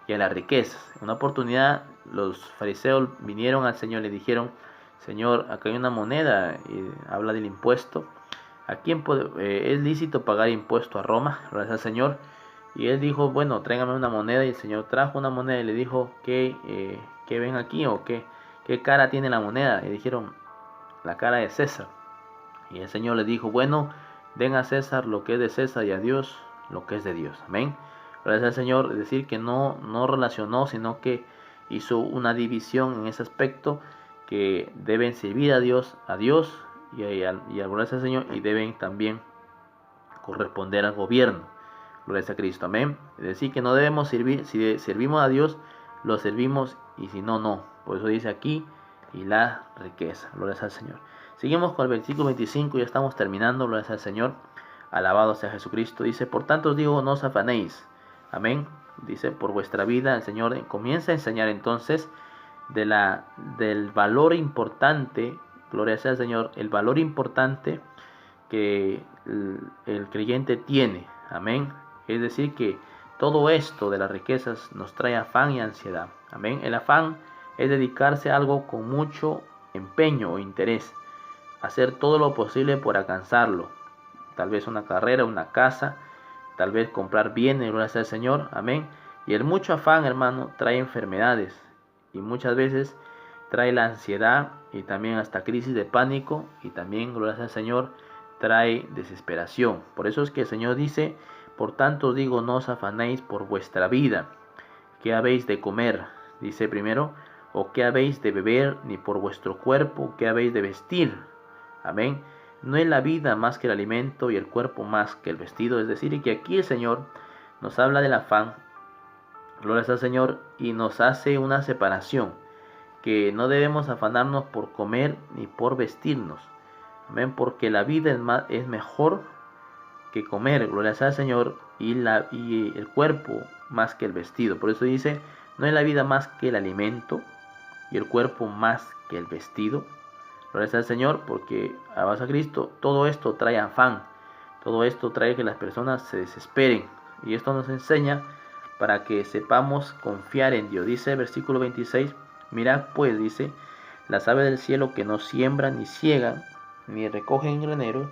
y a las riquezas. En una oportunidad los fariseos vinieron al Señor y le dijeron, Señor, acá hay una moneda, y habla del impuesto. ¿A quién es lícito pagar impuesto a Roma? Gracias al Señor. Y él dijo, bueno, tráigame una moneda. Y el Señor trajo una moneda y le dijo, ¿qué ven aquí? ¿O qué cara tiene la moneda? Y dijeron, la cara de César. Y el Señor le dijo, bueno, den a César lo que es de César y a Dios lo que es de Dios. Amén. Gracias al Señor. Es decir, que no relacionó, sino que hizo una división en ese aspecto, que deben servir a Dios y al gracias al Señor, y deben también corresponder al gobierno. Gloria a Cristo, amén. Es decir, que no debemos servir, si servimos a Dios, lo servimos, y si no, no. Por eso dice aquí, y la riqueza. Gloria al Señor. Seguimos con el versículo 25, ya estamos terminando. Gloria al Señor. Alabado sea Jesucristo. Dice, por tanto os digo, no os afanéis. Amén. Dice, por vuestra vida. El Señor comienza a enseñar entonces del valor importante, gloria sea al Señor, el valor importante que el creyente tiene, amén. Es decir, que todo esto de las riquezas nos trae afán y ansiedad. Amén. El afán es dedicarse a algo con mucho empeño o interés, hacer todo lo posible por alcanzarlo. Tal vez una carrera, una casa, tal vez comprar bienes, gloria al Señor. Amén. Y el mucho afán, hermano, trae enfermedades y muchas veces trae la ansiedad y también hasta crisis de pánico y también, gloria al Señor, trae desesperación. Por eso es que el Señor dice: por tanto os digo, no os afanéis por vuestra vida, qué habéis de comer, dice primero, o qué habéis de beber, ni por vuestro cuerpo, qué habéis de vestir. Amén. No es la vida más que el alimento y el cuerpo más que el vestido. Es decir, que aquí el Señor nos habla del afán, gloria al Señor, y nos hace una separación, que no debemos afanarnos por comer ni por vestirnos. Amén, porque la vida es mejor que comer, gloria al Señor, y el cuerpo más que el vestido. Por eso dice: no es la vida más que el alimento y el cuerpo más que el vestido. Gloria al Señor, porque alabados a Cristo, todo esto trae afán, todo esto trae que las personas se desesperen, y esto nos enseña para que sepamos confiar en Dios. Dice el versículo 26: mirad pues, dice, las aves del cielo, que no siembran ni ciegan ni recogen en graneros,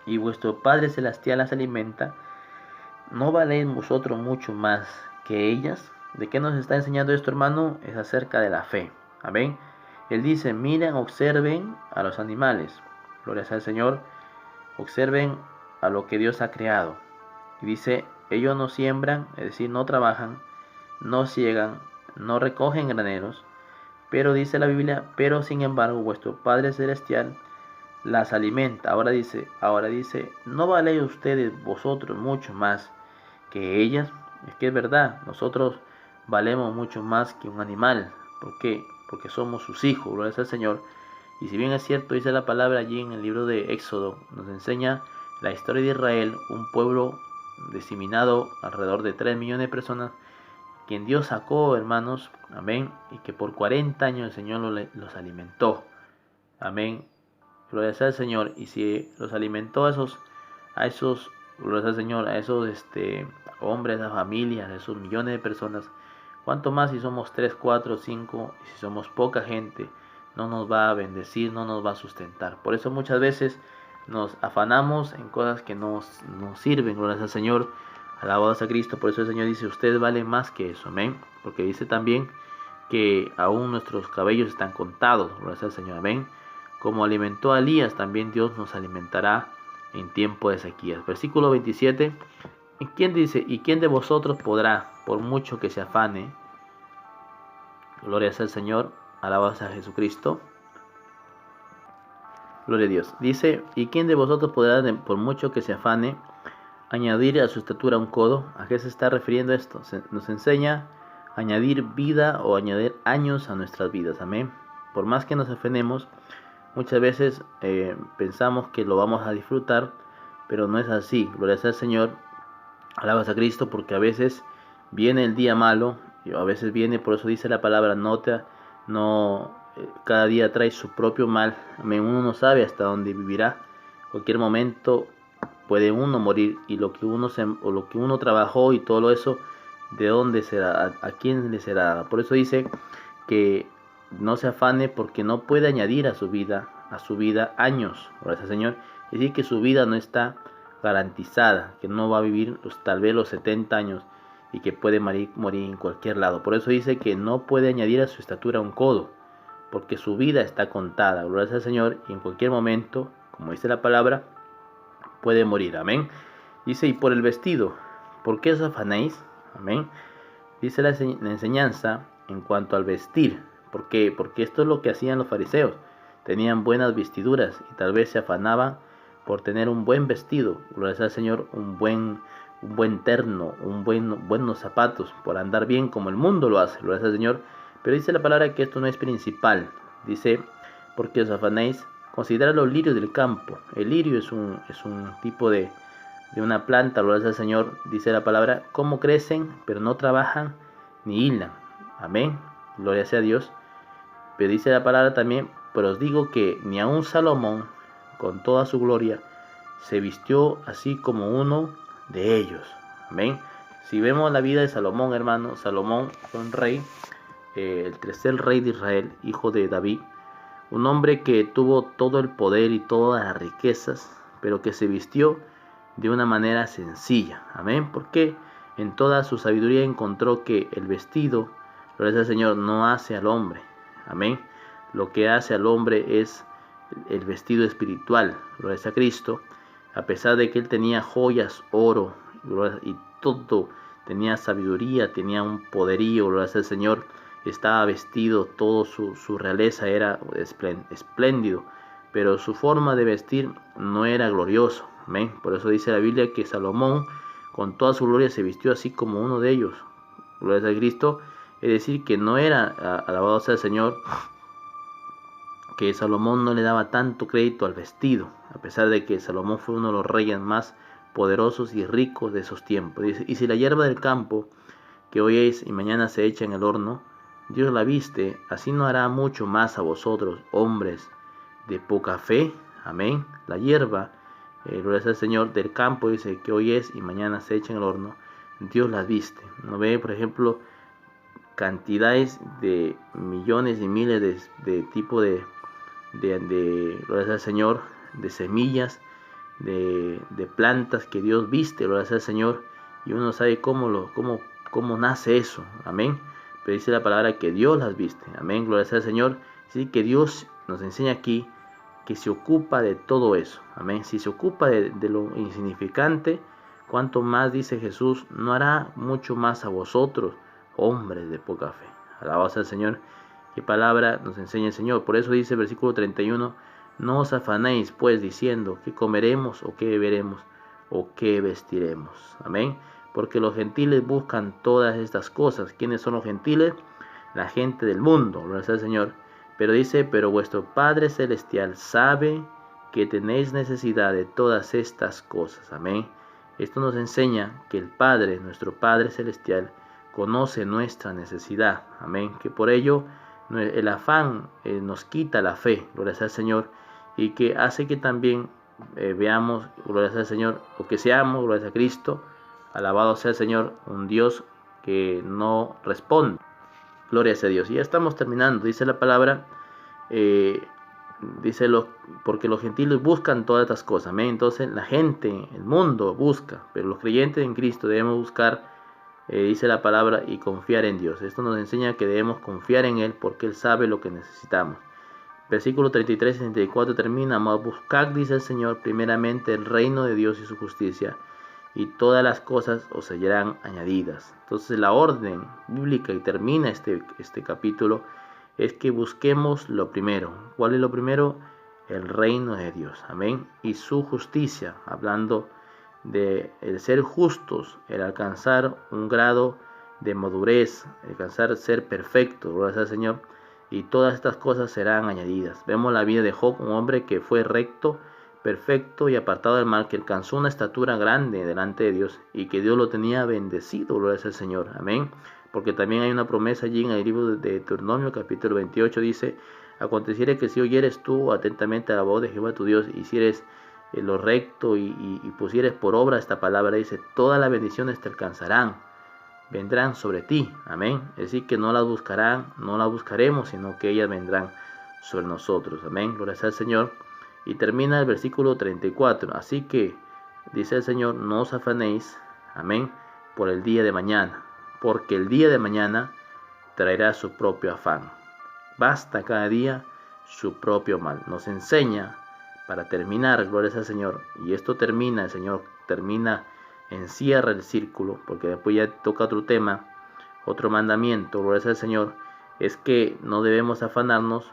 y vuestro Padre celestial las alimenta. ¿No valéis vosotros mucho más que ellas? ¿De qué nos está enseñando esto, hermano? Es acerca de la fe. Amén. Él dice: miren, observen a los animales. Gloria al Señor. Observen a lo que Dios ha creado. Y dice: ellos no siembran, es decir, no trabajan, no ciegan, no recogen graneros. Pero dice la Biblia: pero sin embargo vuestro Padre celestial las alimenta. Ahora dice, ¿no valéis ustedes vosotros mucho más que ellas? Es que es verdad, nosotros valemos mucho más que un animal. ¿Por qué? Porque somos sus hijos, gloria al Señor. Y si bien es cierto, dice la palabra allí en el libro de Éxodo, nos enseña la historia de Israel, un pueblo diseminado alrededor de 3 millones de personas, quien Dios sacó, hermanos, amén, y que por 40 años el Señor los alimentó, amén. Gloria al Señor. Y si los alimentó a esos, gloria al Señor, a esos hombres, a familias, a esos millones de personas, cuánto más si somos 3, 4, 5, y si somos poca gente, no nos va a bendecir, no nos va a sustentar. Por eso muchas veces nos afanamos en cosas que no nos sirven, gloria al Señor, alabados a Cristo. Por eso el Señor dice: ustedes valen más que eso, amén. Porque dice también que aún nuestros cabellos están contados, gloria al Señor, amén. Como alimentó a Elías, también Dios nos alimentará en tiempo de sequías. Versículo 27. ¿Y quién dice? ¿Y quién de vosotros podrá, por mucho que se afane? Gloria al Señor, alabados a Jesucristo. Gloria a Dios. Dice: ¿y quién de vosotros podrá, por mucho que se afane, añadir a su estatura un codo? ¿A qué se está refiriendo esto? Nos enseña a añadir vida o añadir años a nuestras vidas. Amén. Por más que nos afanemos, muchas veces pensamos que lo vamos a disfrutar, pero no es así. Gloria al Señor, alabas a Cristo, porque a veces viene el día malo, y a veces viene, por eso dice la palabra, cada día trae su propio mal. Amén. Uno no sabe hasta dónde vivirá. Cualquier momento puede uno morir, y lo que uno trabajó y todo eso, ¿de dónde será? ¿A quién le será? Por eso dice que no se afane, porque no puede añadir a su vida años. Gracias al Señor. Es decir, que su vida no está garantizada, que no va a vivir tal vez los 70 años, y que puede morir en cualquier lado. Por eso dice que no puede añadir a su estatura un codo, porque su vida está contada. Gloria al Señor. Y en cualquier momento, como dice la palabra, puede morir. Amén. Dice: y por el vestido, ¿por qué os afanéis? Amén. Dice la enseñanza en cuanto al vestir. ¿Por qué? Porque esto es lo que hacían los fariseos. Tenían buenas vestiduras y tal vez se afanaban por tener un buen vestido, gloria al Señor, un buen terno, buenos zapatos, por andar bien como el mundo lo hace, gloria al Señor. Pero dice la palabra que esto no es principal. Dice: porque os afanéis, considerad los lirios del campo. El lirio es un tipo de una planta, gloria al Señor. Dice la palabra: cómo crecen, pero no trabajan ni hilan. Amén. Gloria sea a Dios. Pero dice la palabra también: pero os digo que ni aun Salomón, con toda su gloria, se vistió así como uno de ellos. Amén. Si vemos la vida de Salomón, hermano, Salomón fue un rey, el tercer rey de Israel, hijo de David, un hombre que tuvo todo el poder y todas las riquezas, pero que se vistió de una manera sencilla. Amén. Porque en toda su sabiduría encontró que el vestido, gloria al Señor, no hace al hombre. Amén. Lo que hace al hombre es el vestido espiritual, gloria a Cristo. A pesar de que él tenía joyas, oro y todo, tenía sabiduría, tenía un poderío, gloria al Señor, estaba vestido, todo su realeza era espléndido, pero su forma de vestir no era glorioso. Amén. Por eso dice la Biblia que Salomón con toda su gloria se vistió así como uno de ellos. Gloria a Cristo. Es decir, que no era, alabado sea el Señor, que Salomón no le daba tanto crédito al vestido, a pesar de que Salomón fue uno de los reyes más poderosos y ricos de esos tiempos. Dice, y si la hierba del campo, que hoy es y mañana se echa en el horno, Dios la viste, así no hará mucho más a vosotros, hombres de poca fe. Amén. La hierba, gloria al Señor, del campo, dice que hoy es y mañana se echa en el horno, Dios las viste. ¿No ve, por ejemplo, cantidades de millones y miles de tipo de gloria al Señor, de semillas, de plantas que Dios viste, gloria al Señor, y uno sabe cómo nace eso, amén. Pero dice la palabra que Dios las viste, amén, gloria al Señor. Así que Dios nos enseña aquí que se ocupa de todo eso, amén. Si se ocupa de lo insignificante, cuanto más, dice Jesús, no hará mucho más a vosotros, hombres de poca fe. Alabados al Señor. Qué palabra nos enseña el Señor. Por eso dice el versículo 31, no os afanéis pues diciendo qué comeremos o qué beberemos o qué vestiremos. Amén. Porque los gentiles buscan todas estas cosas. ¿Quiénes son los gentiles? La gente del mundo. Gloria al Señor. Pero dice, pero vuestro Padre Celestial sabe que tenéis necesidad de todas estas cosas. Amén. Esto nos enseña que el Padre, nuestro Padre Celestial, conoce nuestra necesidad. Amén. Que por ello el afán nos quita la fe, gloria al Señor, y que hace que también veamos, gloria al Señor, o que seamos, gloria a Cristo, alabado sea el Señor, un Dios que no responde. Gloria a Dios. Y ya estamos terminando, dice la palabra, porque los gentiles buscan todas estas cosas, amén. Entonces la gente, el mundo busca, pero los creyentes en Cristo debemos buscar, dice la palabra, y confiar en Dios. Esto nos enseña que debemos confiar en Él porque Él sabe lo que necesitamos. Versículo 33 y 34 termina, mas buscad, dice el Señor, primeramente el reino de Dios y su justicia, y todas las cosas os serán añadidas. Entonces la orden bíblica, y termina este capítulo, es que busquemos lo primero. ¿Cuál es lo primero? El reino de Dios, amén, y su justicia, hablando de el ser justos, el alcanzar un grado de madurez, alcanzar ser perfecto, gloria al Señor, y todas estas cosas serán añadidas. Vemos la vida de Job, un hombre que fue recto, perfecto y apartado del mal, que alcanzó una estatura grande delante de Dios y que Dios lo tenía bendecido, gloria al Señor, amén. Porque también hay una promesa allí en el libro de Deuteronomio capítulo 28, dice, aconteciere que si oyeres tú atentamente a la voz de Jehová tu Dios, hicieres lo recto y pusieres por obra esta palabra, dice, todas las bendiciones te alcanzarán, vendrán sobre ti, amén. Es decir, que no las buscaremos, sino que ellas vendrán sobre nosotros, amén. Gloria al Señor. Y termina el versículo 34, así que, dice el Señor, no os afanéis, amén, por el día de mañana, porque el día de mañana traerá su propio afán. Basta cada día su propio mal. Nos enseña, para terminar, gloria al Señor, y esto termina, el Señor termina, encierra el círculo, porque después ya toca otro tema, otro mandamiento, gloria al Señor, es que no debemos afanarnos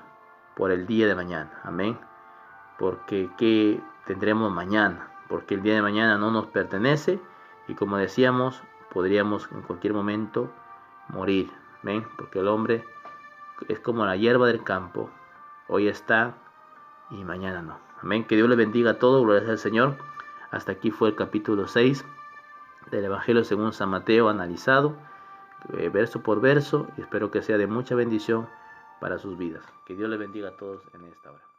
por el día de mañana, amén, porque ¿qué tendremos mañana? Porque el día de mañana no nos pertenece, y como decíamos, podríamos en cualquier momento morir, amén, porque el hombre es como la hierba del campo, hoy está y mañana no. Amén. Que Dios les bendiga a todos. Gloria al Señor. Hasta aquí fue el capítulo 6 del Evangelio según San Mateo, analizado verso por verso, y espero que sea de mucha bendición para sus vidas. Que Dios les bendiga a todos en esta hora.